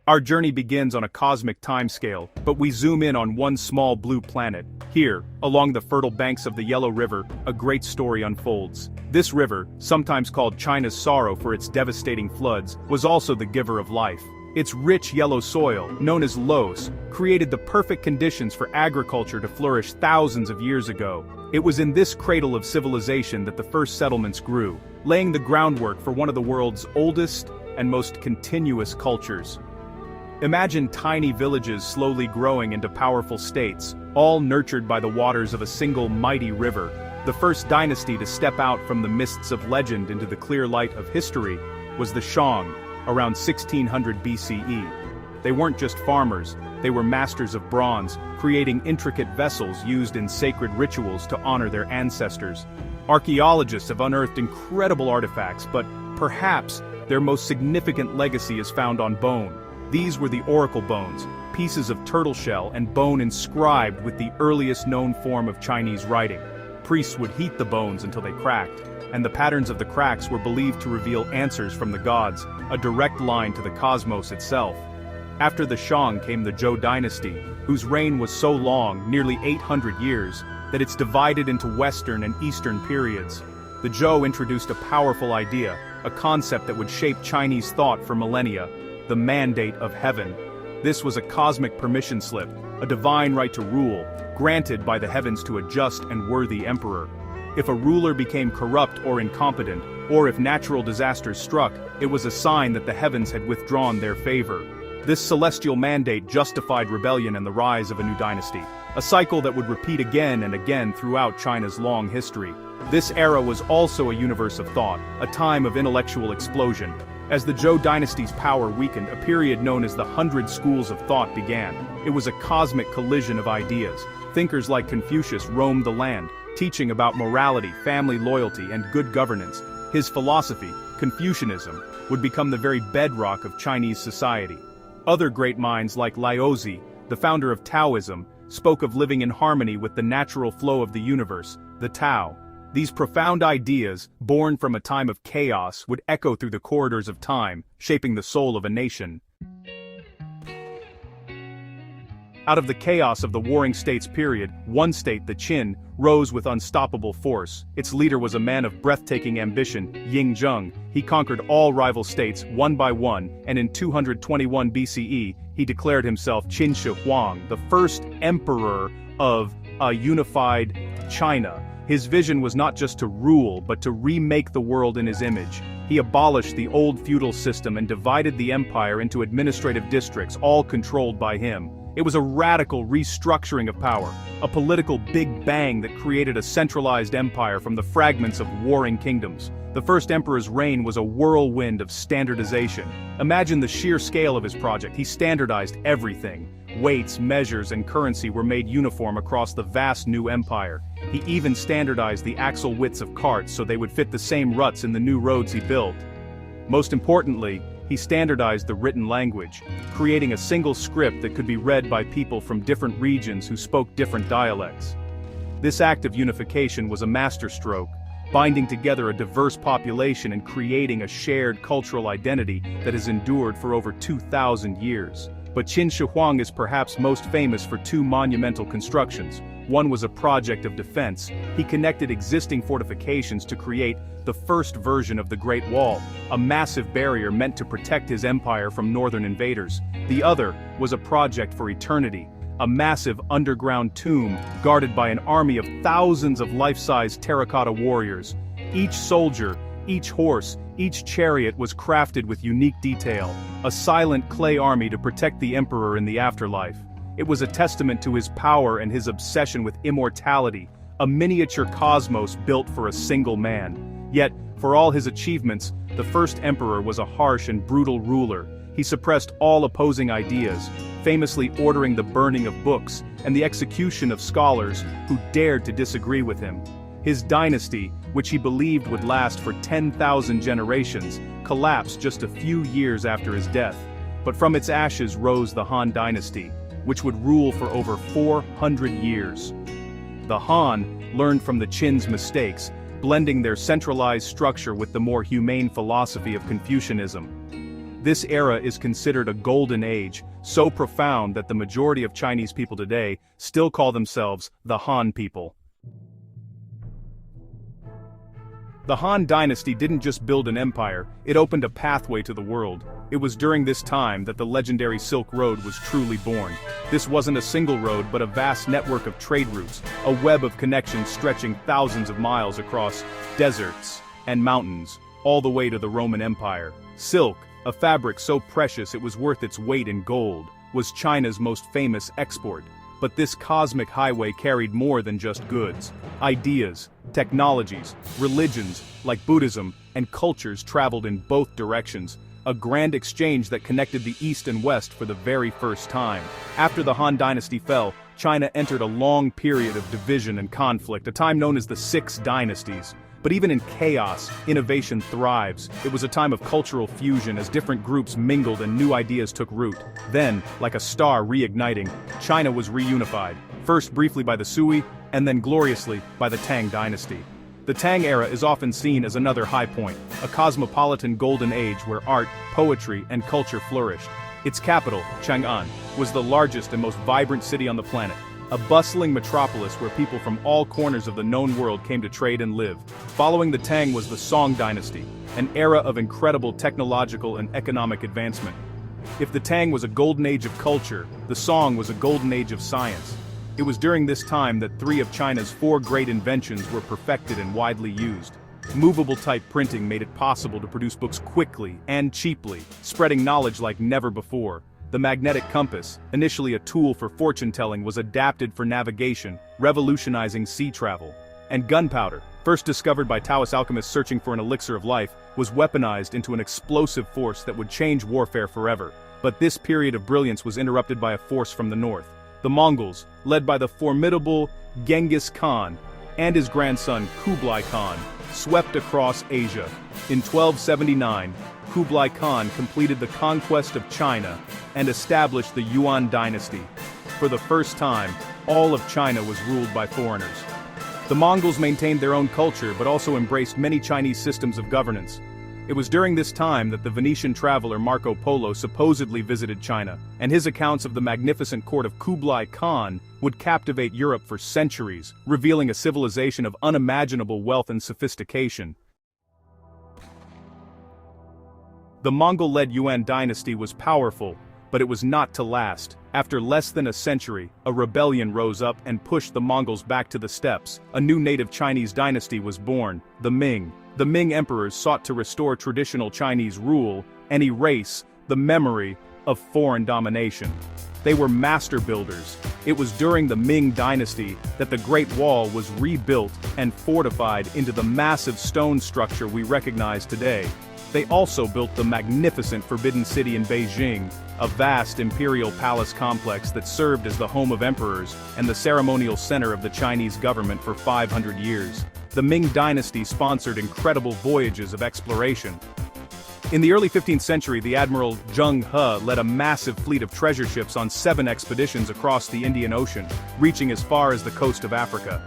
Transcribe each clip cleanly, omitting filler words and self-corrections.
Our journey begins on a cosmic timescale, but we zoom in on one small blue planet. Here, along the fertile banks of the Yellow River, a great story unfolds. This river, sometimes called China's sorrow for its devastating floods, was also the giver of life. Its rich yellow soil, known as loess, created the perfect conditions for agriculture to flourish thousands of years ago. It was in this cradle of civilization that the first settlements grew, laying the groundwork for one of the world's oldest and most continuous cultures. Imagine tiny villages slowly growing into powerful states, all nurtured by the waters of a single mighty river. The first dynasty to step out from the mists of legend into the clear light of history was the Shang, around 1600 BCE. They weren't just farmers, they were masters of bronze, creating intricate vessels used in sacred rituals to honor their ancestors. Archaeologists have unearthed incredible artifacts, but perhaps their most significant legacy is found on bone. These were the oracle bones, pieces of turtle shell and bone inscribed with the earliest known form of Chinese writing. Priests would heat the bones until they cracked, and the patterns of the cracks were believed to reveal answers from the gods, a direct line to the cosmos itself. After the Shang came the Zhou Dynasty, whose reign was so long, nearly 800 years, that it's divided into Western and Eastern periods. The Zhou introduced a powerful idea, a concept that would shape Chinese thought for millennia: the mandate of heaven. This was a cosmic permission slip, a divine right to rule, granted by the heavens to a just and worthy emperor. If a ruler became corrupt or incompetent, or if natural disasters struck, it was a sign that the heavens had withdrawn their favor. This celestial mandate justified rebellion and the rise of a new dynasty, a cycle that would repeat again and again throughout China's long history. This era was also a universe of thought, a time of intellectual explosion. As the Zhou dynasty's power weakened, a period known as the 100 Schools of Thought began. It was a cosmic collision of ideas. Thinkers like Confucius roamed the land, teaching about morality, family loyalty, and good governance. His philosophy, Confucianism, would become the very bedrock of Chinese society. Other great minds like Laozi, the founder of Taoism, spoke of living in harmony with the natural flow of the universe, the Tao. These profound ideas, born from a time of chaos, would echo through the corridors of time, shaping the soul of a nation. Out of the chaos of the Warring States period, one state, the Qin, rose with unstoppable force. Its leader was a man of breathtaking ambition, Ying Zheng. He conquered all rival states, one by one, and in 221 BCE, he declared himself Qin Shi Huang, the first emperor of a unified China. His vision was not just to rule, but to remake the world in his image. He abolished the old feudal system and divided the empire into administrative districts, all controlled by him. It was a radical restructuring of power, a political big bang that created a centralized empire from the fragments of warring kingdoms. The first emperor's reign was a whirlwind of standardization. Imagine the sheer scale of his project. He standardized everything. Weights, measures, and currency were made uniform across the vast new empire. He even standardized the axle widths of carts so they would fit the same ruts in the new roads he built. Most importantly, he standardized the written language, creating a single script that could be read by people from different regions who spoke different dialects. This act of unification was a masterstroke, binding together a diverse population and creating a shared cultural identity that has endured for over 2,000 years. But Qin Shi Huang is perhaps most famous for two monumental constructions. One was a project of defense. He connected existing fortifications to create the first version of the Great Wall, a massive barrier meant to protect his empire from northern invaders. The other was a project for eternity, a massive underground tomb guarded by an army of thousands of life-size terracotta warriors. Each soldier, each horse, each chariot was crafted with unique detail, a silent clay army to protect the emperor in the afterlife. It was a testament to his power and his obsession with immortality, a miniature cosmos built for a single man. Yet, for all his achievements, the first emperor was a harsh and brutal ruler. He suppressed all opposing ideas, famously ordering the burning of books and the execution of scholars who dared to disagree with him. His dynasty, which he believed would last for 10,000 generations, collapsed just a few years after his death. But from its ashes rose the Han Dynasty, which would rule for over 400 years. The Han learned from the Qin's mistakes, blending their centralized structure with the more humane philosophy of Confucianism. This era is considered a golden age, so profound that the majority of Chinese people today still call themselves the Han people. The Han Dynasty didn't just build an empire, it opened a pathway to the world. It was during this time that the legendary Silk Road was truly born. This wasn't a single road but a vast network of trade routes, a web of connections stretching thousands of miles across deserts and mountains, all the way to the Roman Empire. Silk, a fabric so precious it was worth its weight in gold, was China's most famous export. But this cosmic highway carried more than just goods. Ideas, technologies, religions, like Buddhism, and cultures traveled in both directions, a grand exchange that connected the East and West for the very first time. After the Han Dynasty fell, China entered a long period of division and conflict, a time known as the Six Dynasties. But even in chaos, innovation thrives. It was a time of cultural fusion as different groups mingled and new ideas took root. Then, like a star reigniting, China was reunified, first briefly by the Sui, and then gloriously by the Tang Dynasty. The Tang era is often seen as another high point, a cosmopolitan golden age where art, poetry, and culture flourished. Its capital, Chang'an, was the largest and most vibrant city on the planet, a bustling metropolis where people from all corners of the known world came to trade and live. Following the Tang was the Shang Dynasty, an era of incredible technological and economic advancement. If the Tang was a golden age of culture, the Shang was a golden age of science. It was during this time that 3 of China's 4 great inventions were perfected and widely used. Movable type printing made it possible to produce books quickly and cheaply, spreading knowledge like never before. The magnetic compass, initially a tool for fortune-telling, was adapted for navigation, revolutionizing sea travel. And gunpowder, first discovered by Taoist alchemists searching for an elixir of life, was weaponized into an explosive force that would change warfare forever. But this period of brilliance was interrupted by a force from the north. The Mongols, led by the formidable Genghis Khan and his grandson Kublai Khan, swept across Asia. In 1279, Kublai Khan completed the conquest of China and established the Yuan dynasty. For the first time, all of China was ruled by foreigners. The Mongols maintained their own culture but also embraced many Chinese systems of governance. It was during this time that the Venetian traveler Marco Polo supposedly visited China, and his accounts of the magnificent court of Kublai Khan would captivate Europe for centuries, revealing a civilization of unimaginable wealth and sophistication. The Mongol-led Yuan dynasty was powerful, but it was not to last. After less than a century, a rebellion rose up and pushed the Mongols back to the steppes. A new native Chinese dynasty was born, the Ming. The Ming emperors sought to restore traditional Chinese rule and erase the memory of foreign domination. They were master builders. It was during the Ming dynasty that the Great Wall was rebuilt and fortified into the massive stone structure we recognize today. They also built the magnificent Forbidden City in Beijing, a vast imperial palace complex that served as the home of emperors and the ceremonial center of the Chinese government for 500 years. The Ming dynasty sponsored incredible voyages of exploration. In the early 15th century, the Admiral Zheng He led a massive fleet of treasure ships on 7 expeditions across the Indian Ocean, reaching as far as the coast of Africa.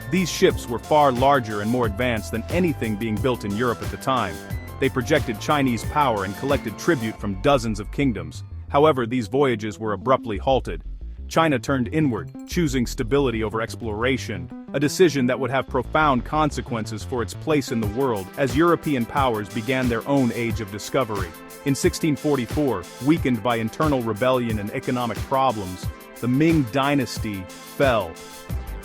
These ships were far larger and more advanced than anything being built in Europe at the time. They projected Chinese power and collected tribute from dozens of kingdoms. However, these voyages were abruptly halted. China turned inward, choosing stability over exploration, a decision that would have profound consequences for its place in the world as European powers began their own age of discovery. In 1644, weakened by internal rebellion and economic problems, the Ming dynasty fell.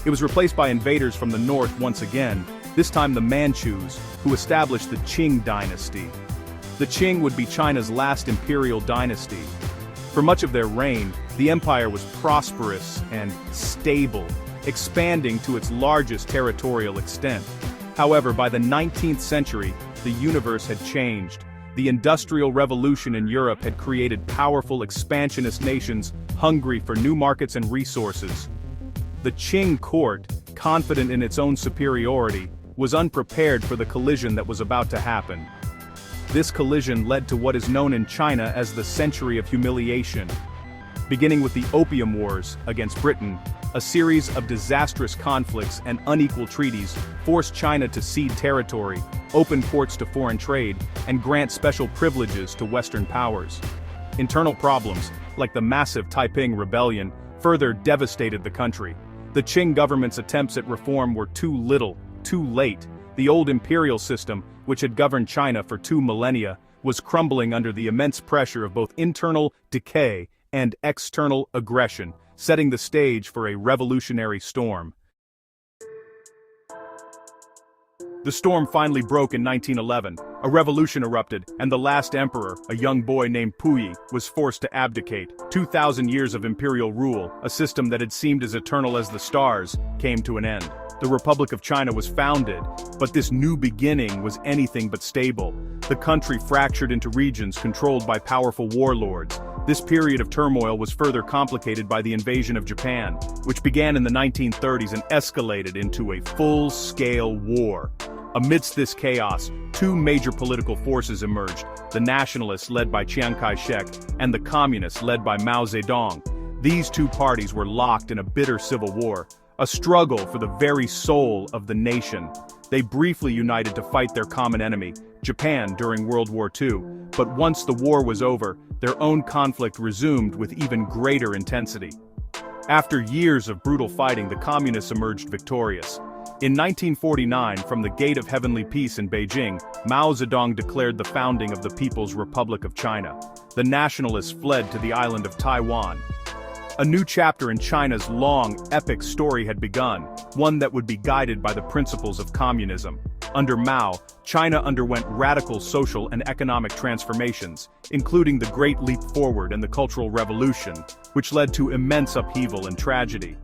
It was replaced by invaders from the north once again, this time the Manchus, who established the Qing dynasty. The Qing would be China's last imperial dynasty. For much of their reign, the empire was prosperous and stable, expanding to its largest territorial extent. However, by the 19th century, the universe had changed. The Industrial Revolution in Europe had created powerful expansionist nations hungry for new markets and resources. The Qing court, confident in its own superiority, was unprepared for the collision that was about to happen. This collision led to what is known in China as the Century of Humiliation. beginning with the Opium Wars against Britain. A series of disastrous conflicts and unequal treaties forced China to cede territory, open ports to foreign trade, and grant special privileges to Western powers. Internal problems, like the massive Taiping Rebellion, further devastated the country. The Qing government's attempts at reform were too little, too late. The old imperial system, which had governed China for 2 millennia, was crumbling under the immense pressure of both internal decay and external aggression, setting the stage for a revolutionary storm. The storm finally broke in 1911. A revolution erupted, and the last emperor, a young boy named Puyi, was forced to abdicate. 2,000 years of imperial rule, a system that had seemed as eternal as the stars, came to an end. The Republic of China was founded, but this new beginning was anything but stable. The country fractured into regions controlled by powerful warlords. This period of turmoil was further complicated by the invasion of Japan, which began in the 1930s and escalated into a full-scale war. Amidst this chaos, 2 major political forces emerged, the nationalists led by Chiang Kai-shek and the communists led by Mao Zedong. These 2 parties were locked in a bitter civil war, a struggle for the very soul of the nation. They briefly united to fight their common enemy, Japan, during World War II, but once the war was over, their own conflict resumed with even greater intensity. After years of brutal fighting, the communists emerged victorious. In 1949, from the Gate of Heavenly Peace in Beijing, Mao Zedong declared the founding of the People's Republic of China. The nationalists fled to the island of Taiwan. A new chapter in China's long, epic story had begun, one that would be guided by the principles of communism. Under Mao, China underwent radical social and economic transformations, including the Great Leap Forward and the Cultural Revolution, which led to immense upheaval and tragedy.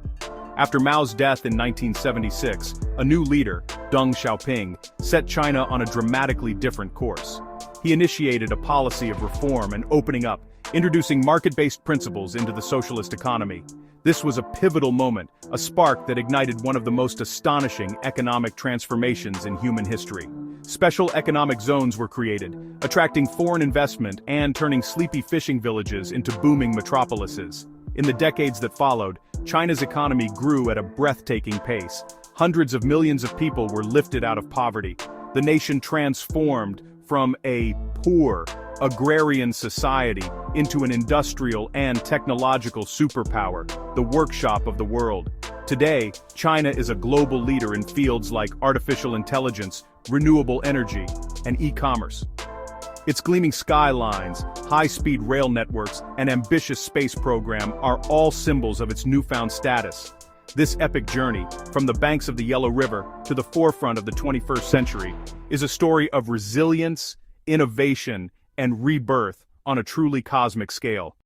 After Mao's death in 1976, a new leader, Deng Xiaoping, set China on a dramatically different course. He initiated a policy of reform and opening up, introducing market-based principles into the socialist economy. This was a pivotal moment, a spark that ignited one of the most astonishing economic transformations in human history. Special economic zones were created, attracting foreign investment and turning sleepy fishing villages into booming metropolises. In the decades that followed, China's economy grew at a breathtaking pace. Hundreds of millions of people were lifted out of poverty. The nation transformed from a poor, agrarian society into an industrial and technological superpower, the workshop of the world. Today, China is a global leader in fields like artificial intelligence, renewable energy, and e-commerce. Its gleaming skylines, high-speed rail networks, and ambitious space program are all symbols of its newfound status. This epic journey, from the banks of the Yellow River to the forefront of the 21st century, is a story of resilience, innovation, and rebirth on a truly cosmic scale.